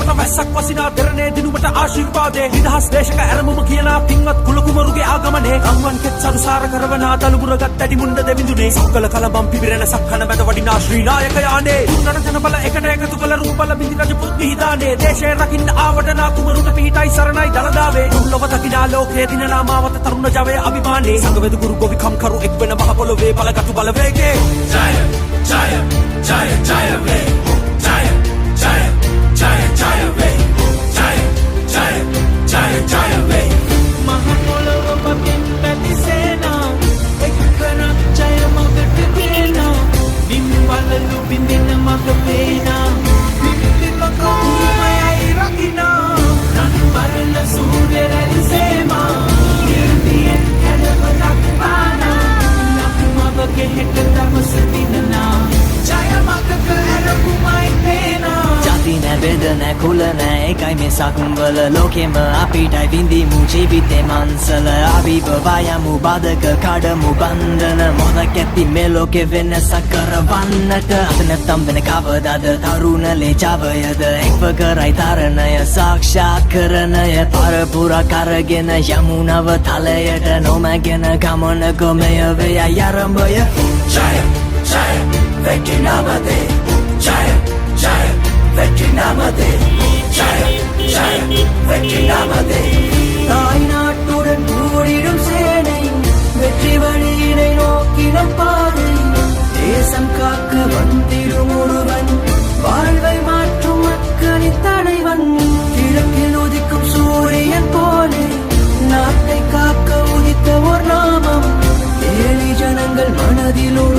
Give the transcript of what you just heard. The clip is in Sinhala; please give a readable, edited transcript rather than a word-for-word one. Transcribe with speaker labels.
Speaker 1: නැවත වැස්සක් වසිනා දෙරණේ දිනුමට ආශිර්වාදේ නිදහස් දේශක ඇරමුම කියනා පින්වත් කුලකුමරුගේ ආගමනේ රන්වන් කෙත් සරුසාර කරවනා දලුබුරගත් ඇඩි මුණ්ඩ දෙවිඳුනේ සක්කල කලබම් පිබිරෙන සක්කන මැද වඩිනා ශ්‍රී නායක යානේ තුන්නර ජනබල එකට එකතු කළ රූපල බිඳි රජපුත් විහිදානේ දේශේ රකින්න ආවඩනා කුමරුට පිහිටයි සරණයි දලදාවේ දුර්ලභ දකිනා ලෝකයේ දිනනා මාවත තරුණ ජවයේ අභිමානේ සංගවේද ගුරු ගොවිකම් කරු එක් වෙන මහ පොළොවේ බලගතු බලවේගේ ජය ජය ජය ජය වේ ජය ජය ජය ජය වේ ජය ජය ජය ජය වේ මහ පොළොව පපින් පැති සේනා එක්කනක් ජය මගට ගේනා නිම්වලලු බින්දින මග පේනා නිම්පිපක උමයයි රකිනා රන්වරල සූර්ය රැලි සේමා නිර්දියෙන් කැඩවලක් පානා ලකුමවගේ හෙට දවස දිනනා ජය මගක ඇරකුමයි පේනා ජාති නෑ බෙද නෑ කුල නෑ එකයි මේ සකුම්වල ලෝකෙම අපිටයි විඳිමු ජීවිතේ මන්සල අභිභවයමු බාධක කඩමු බන්ධන මොහොතක් ඇති මේ ලෝකෙ වෙනසක් කරවන්නට අද නැත්තම් වෙන කවදාද තරුණ ලේජාවයද එක්ව කරයි තරණය සාක්ෂාත් කරණය පරපුරා කරගෙන යමු නව තලයට නොමැගෙන ගමන ගොමය වේ ආරම්භය ජය ජය වෙற்றி නාමදේ ජය ජය வெற்றி நாமதே ஜய ஜய வெற்றி நாமதே தாய் நாட்டுடன் கூடிடும் சேனை வெற்றி வழியினை நோக்கினம் பாதை தேசம் காக்க வந்திடும் ஒருவன் வாழ்வை மாற்றும் மக்களின் தலைவன் கிழக்கில் உதிக்கும் சூரியன் போலே நாட்டை காக்க உதித்த ஒரு நாமம் ஏழை ஜனங்கள் மனதிலும்